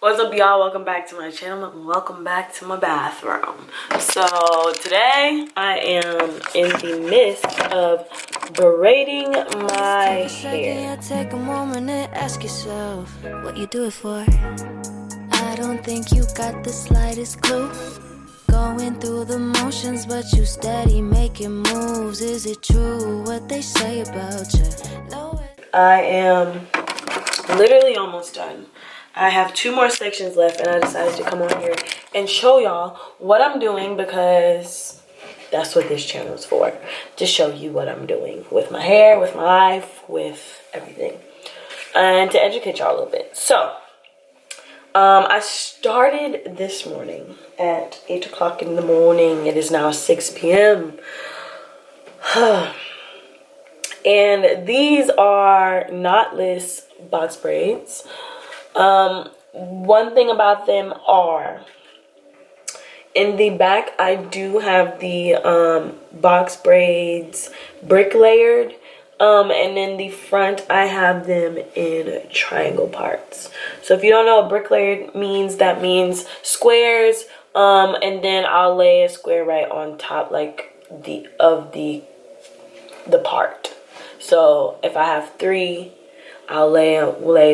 What's up, y'all? Welcome back to my channel and welcome back to my bathroom. So today I am in the midst of braiding my hair. Take a moment and ask yourself what you do it for. I don't think you got the slightest clue. Going through the motions, but you steady making moves. Is it true what they say about you? I am literally almost done. I have 2 more sections left and I decided to come on here and show y'all what I'm doing because that's what this channel is for. To show you what I'm doing with my hair, with my life, with everything. And to educate y'all a little bit. So, I started this morning at 8 o'clock in the morning. It is now 6 p.m. And these are knotless box braids. One thing about them are, in the back I do have the box braids brick layered, and in the front I have them in triangle parts. So if you don't know what brick layered means, that means squares, and then I'll lay a square right on top, like the part. So if I have 3, I'll lay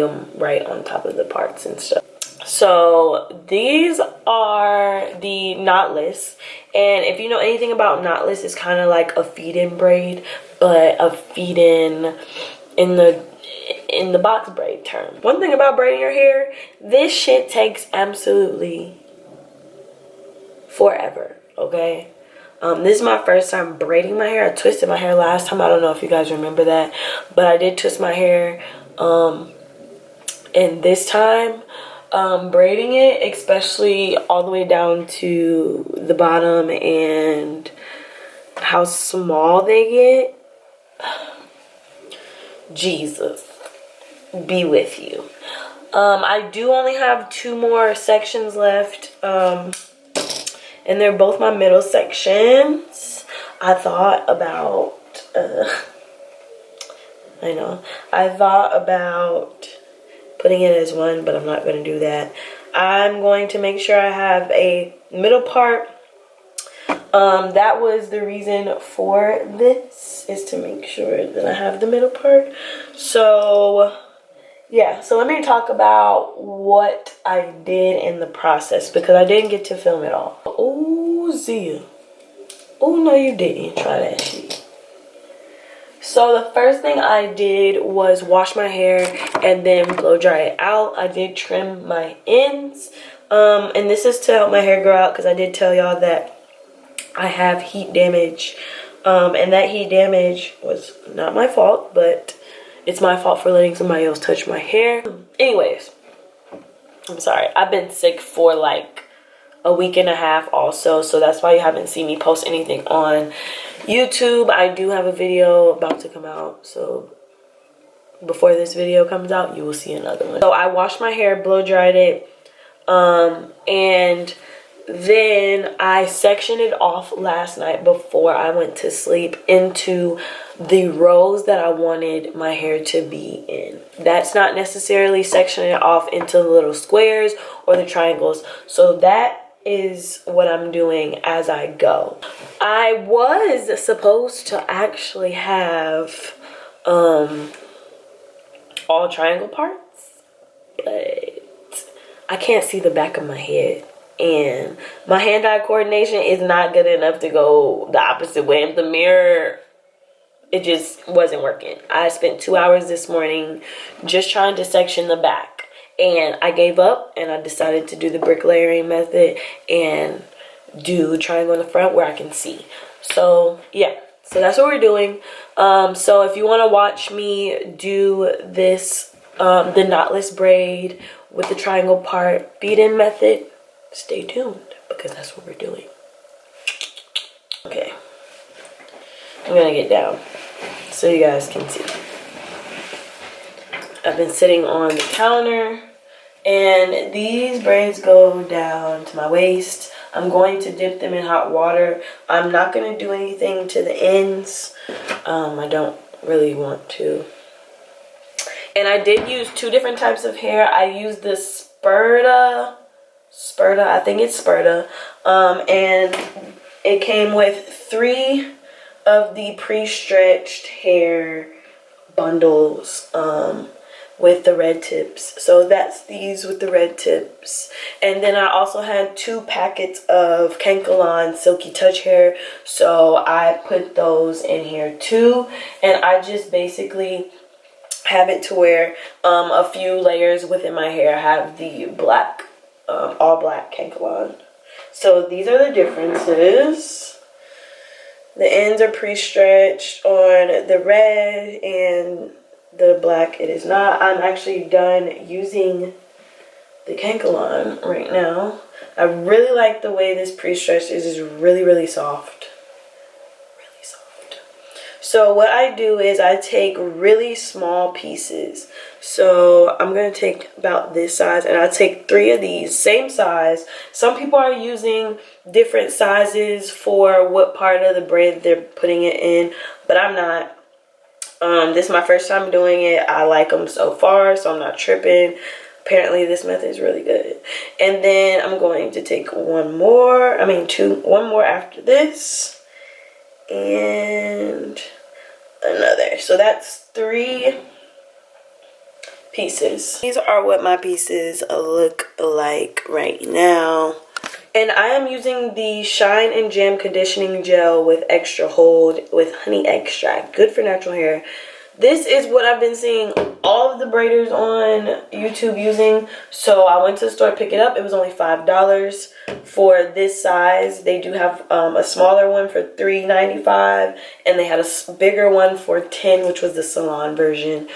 them right on top of the parts and stuff. So these are the knotless, and if you know anything about knotless, it's kind of like a feed-in braid, but a feed-in in the box braid term. One thing about braiding your hair, this shit takes absolutely forever, okay? This is my first time braiding my hair. I twisted my hair last time. I don't know if you guys remember that, but I did twist my hair. And this time, braiding it, especially all the way down to the bottom and how small they get, Jesus be with you. I do only have 2 more sections left, and they're both my middle sections. I thought about putting it as one, but I'm not going to do that. I'm going to make sure I have a middle part. That was the reason for this, is to make sure that I have the middle part. So yeah, so let me talk about what I did in the process, because I didn't get to film it all. Oh, Zia. Oh, no, you didn't. Try that shit. So the first thing I did was wash my hair and then blow dry it out. I did trim my ends. And this is to help my hair grow out, because I did tell y'all that I have heat damage. And that heat damage was not my fault, but it's my fault for letting somebody else touch my hair. Anyways, I'm sorry. I've been sick for like a week and a half also, so that's why you haven't seen me post anything on YouTube. I do have a video about to come out, so before this video comes out, you will see another one. So I washed my hair, blow dried it, and then I sectioned it off last night before I went to sleep into the rows that I wanted my hair to be in. That's not necessarily sectioning it off into the little squares or the triangles. So that is what I'm doing as I go. I was supposed to actually have all triangle parts, but I can't see the back of my head. And my hand-eye coordination is not good enough to go the opposite way. In the mirror, it just wasn't working. I spent 2 hours this morning just trying to section the back. And I gave up and I decided to do the brick layering method and do triangle in the front where I can see. So, yeah. So that's what we're doing. So if you want to watch me do this, the knotless braid with the triangle part feed-in method, stay tuned, because that's what we're doing. Okay, I'm gonna get down so you guys can see. I've been sitting on the counter, and these braids go down to my waist. I'm going to dip them in hot water. I'm not gonna do anything to the ends. I don't really want to. And I did use 2 different types of hair. I used this Sperta, I think it's Sperta. And it came with 3 of the pre-stretched hair bundles with the red tips. So that's these with the red tips. And then I also had 2 packets of Kanekalon Silky Touch hair. So I put those in here too. And I just basically have it to where a few layers within my hair have the black, all black Kanekalon. So these are the differences. The ends are pre-stretched on the red, and the black it is not. I'm actually done using the Kanekalon right now. I really like the way this pre-stretched is. It's really, really soft. Really soft. So what I do is I take really small pieces. So I'm going to take about this size, and I take 3 of these, same size. Some people are using different sizes for what part of the braid they're putting it in, but I'm not. This is my first time doing it. I like them so far, so I'm not tripping. Apparently this method is really good. And then I'm going to take one more after this, and another. So that's 3 pieces. These are what my pieces look like right now. And I am using the Shine and Jam Conditioning Gel with extra hold with honey extract. Good for natural hair. This is what I've been seeing all of the braiders on YouTube using. So I went to the store to pick it up. It was only $5 for this size. They do have a smaller one for $3.95, and they had a bigger one for $10, which was the salon version.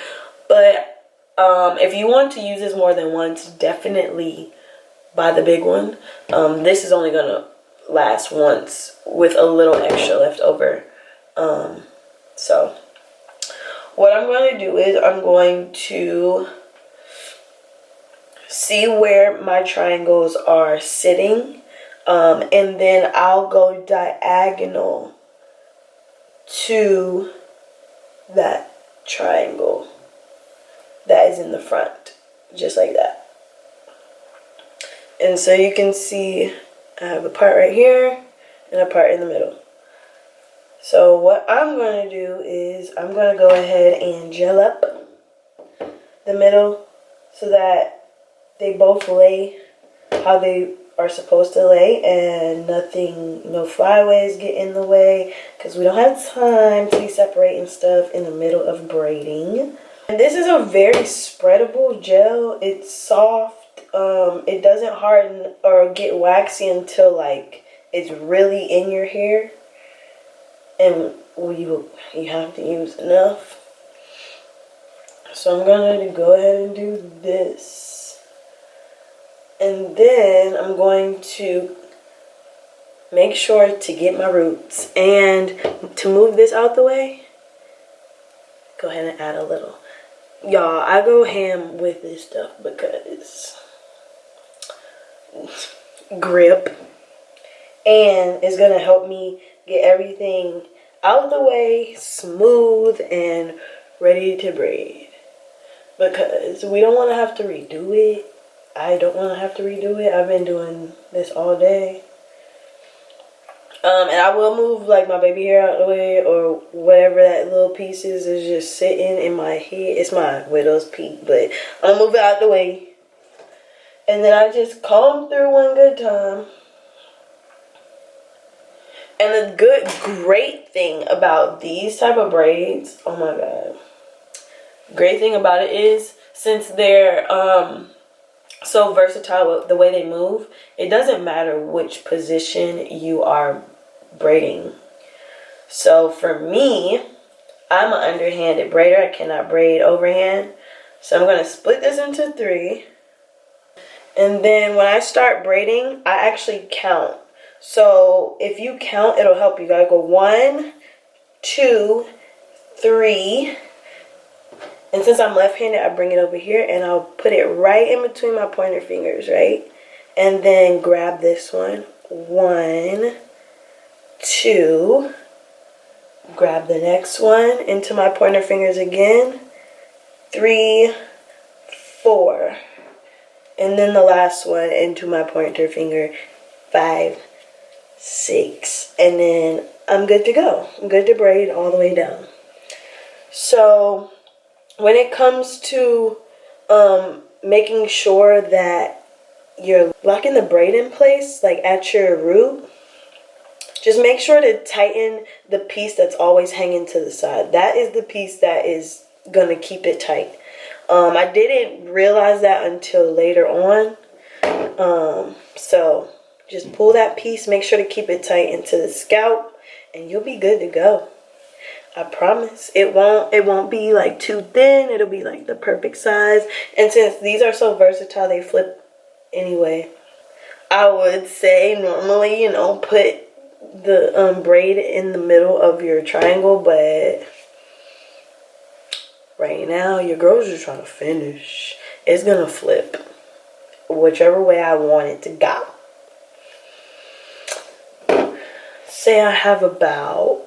But if you want to use this more than once, definitely buy the big one. This is only gonna last once with a little extra left over. So what I'm going to do is I'm going to see where my triangles are sitting, and then I'll go diagonal to that triangle that is in the front, just like that. And so you can see I have a part right here and a part in the middle. So what I'm going to do is I'm going to go ahead and gel up the middle so that they both lay how they are supposed to lay, and no flyaways get in the way, because we don't have time to be separating stuff in the middle of braiding. And this is a very spreadable gel. It's soft. It doesn't harden or get waxy until like it's really in your hair, and you have to use enough. So I'm going to go ahead and do this, and then I'm going to make sure to get my roots, and to move this out the way, go ahead and add a little. Y'all, I go ham with this stuff because grip, and it's gonna help me get everything out of the way, smooth and ready to braid, because we don't want to have to redo it. I don't want to have to redo it. I've been doing this all day. And I will move like my baby hair out of the way, or whatever that little piece is just sitting in my head. It's my widow's peak, but I'm gonna move it out the way. And then I just comb through one good time. And the great thing about these type of braids, oh my god. Great thing about it is, since they're so versatile, the way they move, it doesn't matter which position you are braiding. So for me, I'm an underhanded braider. I cannot braid overhand. So I'm going to split this into 3. And then when I start braiding, I actually count. So if you count, it'll help you. You gotta go 1, 2, 3. And since I'm left-handed, I bring it over here and I'll put it right in between my pointer fingers, right? And then grab this one. 1, 2. Grab the next one into my pointer fingers again. 3, 4. and then the last one into my pointer finger. 5, 6, and then I'm good to go. I'm good to braid all the way down. So when it comes to making sure that you're locking the braid in place, like at your root, just make sure to tighten the piece that's always hanging to the side. That is the piece that is gonna keep it tight. I didn't realize that until later on. So just pull that piece, make sure to keep it tight into the scalp, and you'll be good to go. I promise. It won't be like too thin. It'll be like the perfect size. And since these are so versatile, they flip anyway. I would say normally, you know, put the braid in the middle of your triangle, but right now your girl's just trying to finish. It's gonna flip whichever way I want it to go. Say I have about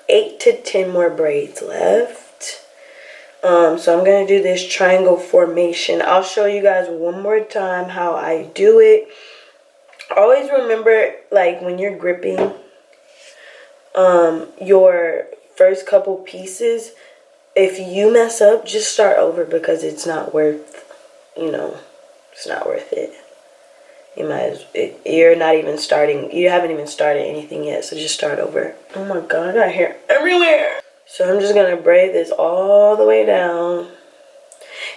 8 to 10 more braids left. So I'm gonna do this triangle formation. I'll show you guys one more time how I do it. Always remember, like, when you're gripping your first couple pieces, if you mess up, just start over, because it's not worth, you know, it's not worth it. You're not even starting, you haven't even started anything yet, so just start over. Oh my god, I got hair everywhere. So I'm just gonna braid this all the way down.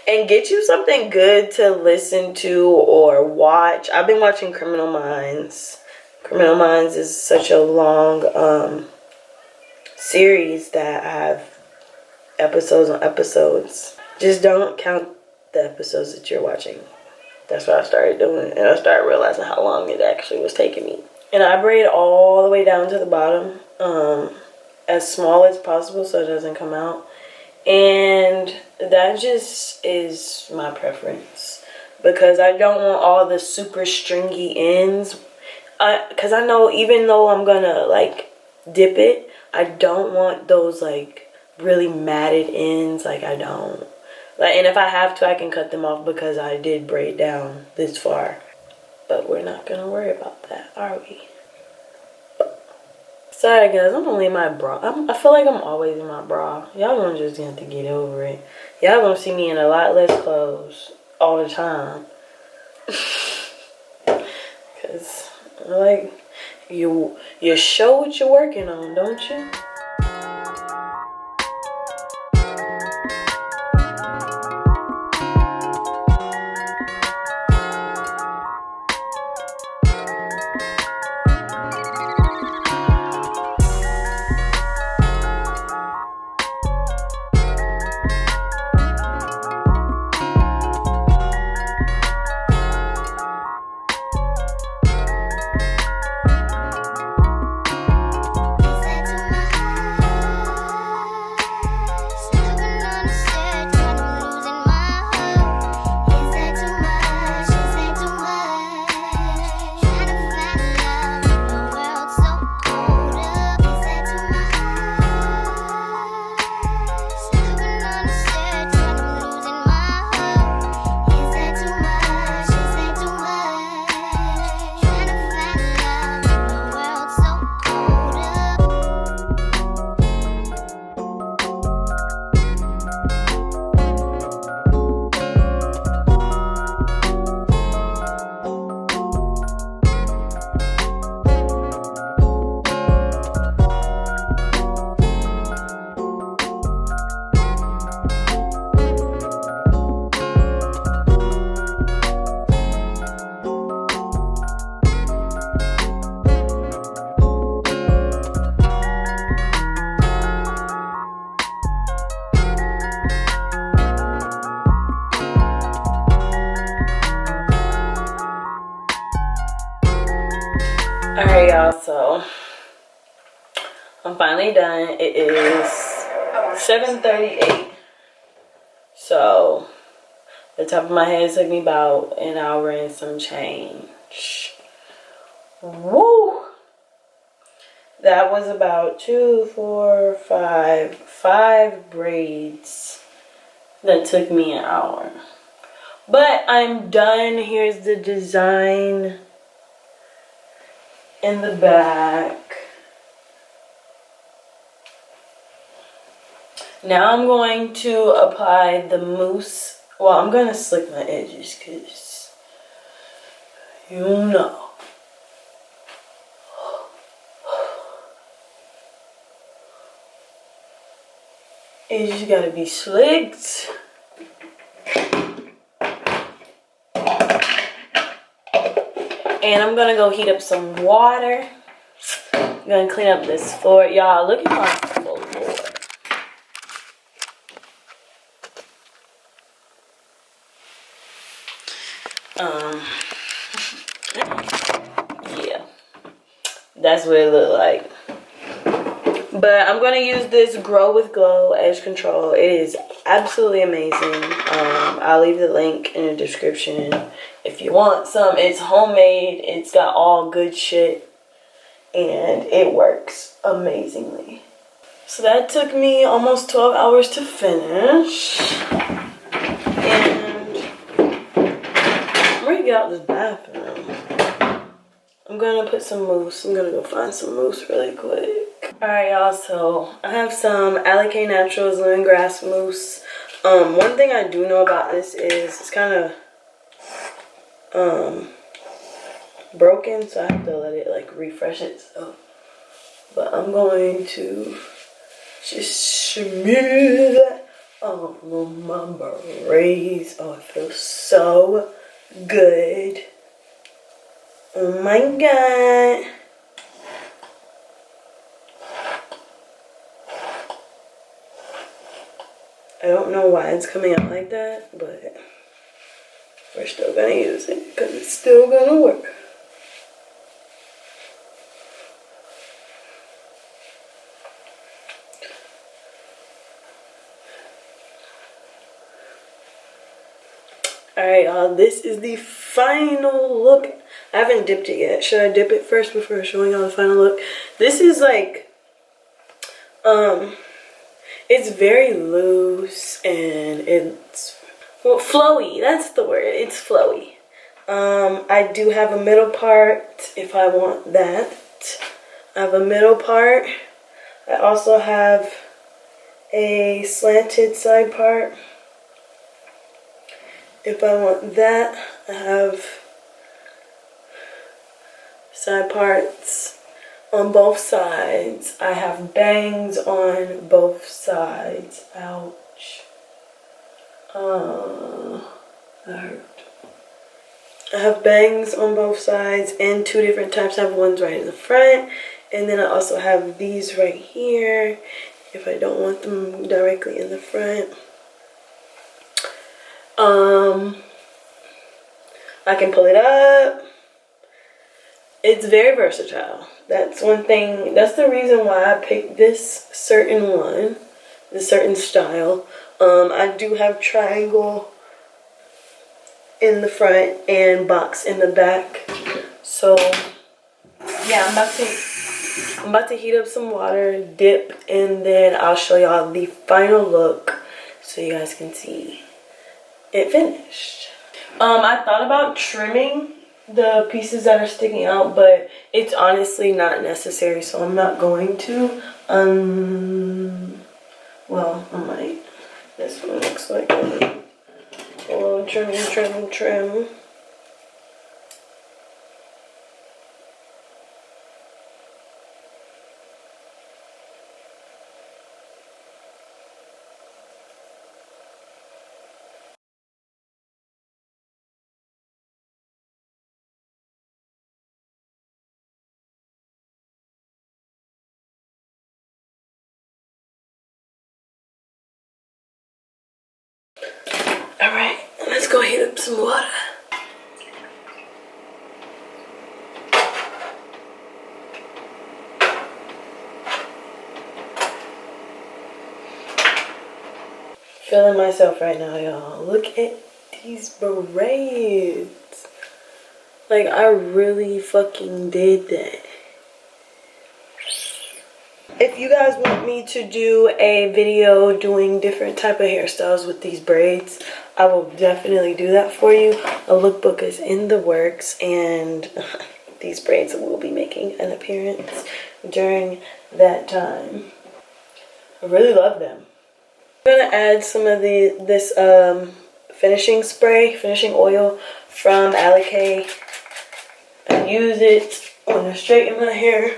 And get you something good to listen to or watch. I've been watching Criminal Minds. Criminal Minds is such a long series that I have episodes on episodes. Just don't count the episodes that you're watching. That's what I started doing, and I started realizing how long it actually was taking me. And I braid all the way down to the bottom, as small as possible so it doesn't come out. And that just is my preference, because I don't want all the super stringy ends. Because I know, even though I'm gonna like dip it, I don't want those like really matted ends. Like, I don't. Like, and if I have to, I can cut them off, because I did braid down this far. But we're not gonna worry about that, are we? Sorry guys, I'm only in my bra. I feel like I'm always in my bra. Y'all gonna just have to get over it. Y'all gonna see me in a lot less clothes all the time. Cause like, you show what you're working on, don't you? Alright y'all, so I'm finally done. It is 7:38. So the top of my head took me about an hour and some change. Woo! That was about 5 braids that took me an hour. But I'm done. Here's the design in the back. Now I'm going to apply the mousse. Well, I'm going to slick my edges because, you know. Edges got to be slicked. And I'm going to go heat up some water. I'm going to clean up this floor. Y'all, look at my floor. Yeah, that's what it looked like. But I'm gonna use this Grow with Glow Edge Control. It is absolutely amazing. I'll leave the link in the description if you want some. It's homemade. It's got all good shit, and it works amazingly. So that took me almost 12 hours to finish. And I'm ready to get out this bathroom. I'm gonna put some mousse. I'm gonna go find some mousse really quick. Alright, y'all, so I have some Alikay Naturals Lemongrass mousse. One thing I do know about this is it's kind of broken, so I have to let it like refresh itself. But I'm going to just smooth all over my braids. Oh, it feels so good. Oh my god. I don't know why it's coming out like that, but we're still gonna use it because it's still gonna work. Alright, y'all, this is the final look. I haven't dipped it yet. Should I dip it first before showing y'all the final look? This is like, it's very loose and it's, well, flowy. That's the word. It's flowy. I do have a middle part if I want that. I have a middle part. I also have a slanted side part. If I want that, I have side parts on both sides. I have bangs on both sides. Ouch. That hurt. I have bangs on both sides and two different types. I have ones right in the front, and then I also have these right here if I don't want them directly in the front. I can pull it up. It's very versatile. That's one thing. That's the reason why I picked this certain one, this certain style. I do have triangle in the front and box in the back. So yeah, I'm about to heat up some water, dip, and then I'll show y'all the final look so you guys can see it finished. I thought about trimming the pieces that are sticking out, but it's honestly not necessary, so I'm not going to. Well, I might. This one looks like a little trim. Alright, let's go heat up some water. Feeling myself right now, y'all. Look at these braids. Like, I really fucking did that. If you guys want me to do a video doing different type of hairstyles with these braids, I will definitely do that for you. A lookbook is in the works, and these braids will be making an appearance during that time. I really love them. I'm gonna add some of this finishing oil from Alikay, and use it when I straighten my hair.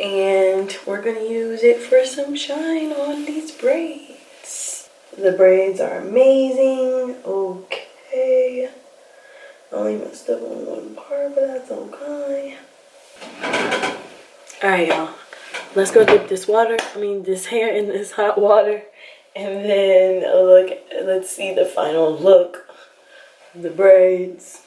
And we're gonna use it for some shine on these braids. The braids are amazing. Okay. I only messed up on one part, but that's okay. Alright, y'all. Let's go dip this hair in this hot water. And then let's see the final look of the braids.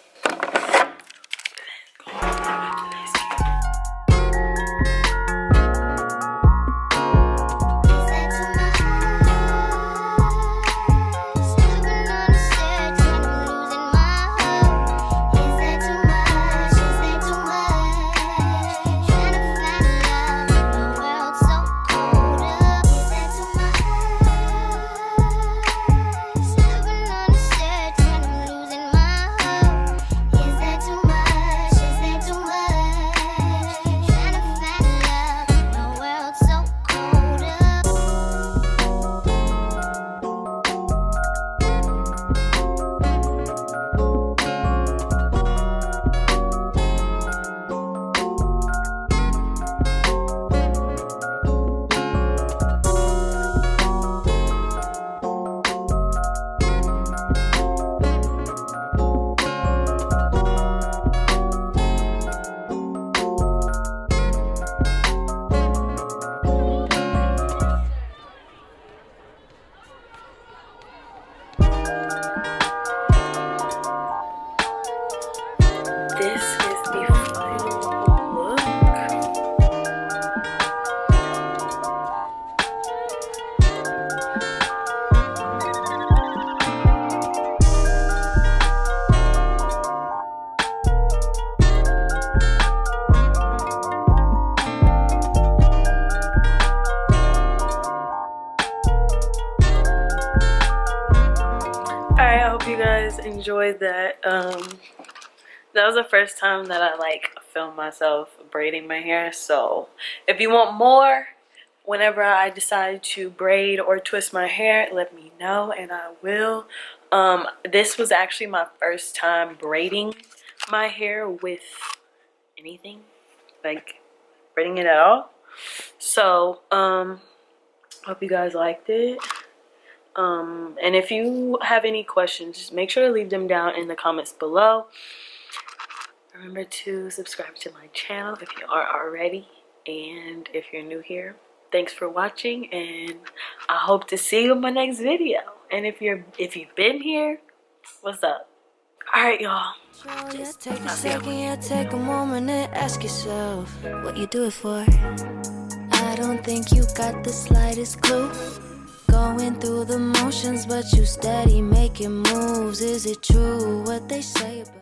Alright, I hope you guys enjoyed that. That was the first time that I filmed myself braiding my hair. So if you want more, whenever I decide to braid or twist my hair, let me know and I will. This was actually my first time braiding my hair with anything, braiding it at all. So hope you guys liked it. And if you have any questions, just make sure to leave them down in the comments below. Remember to subscribe to my channel if you aren't already, and if you're new here, thanks for watching, and I hope to see you in my next video. And if you've been here, what's up? Alright, y'all. Take a second, take a moment and ask yourself what you do it for. I don't think you got the slightest clue. Going through the motions, but you steady making moves. Is it true what they say about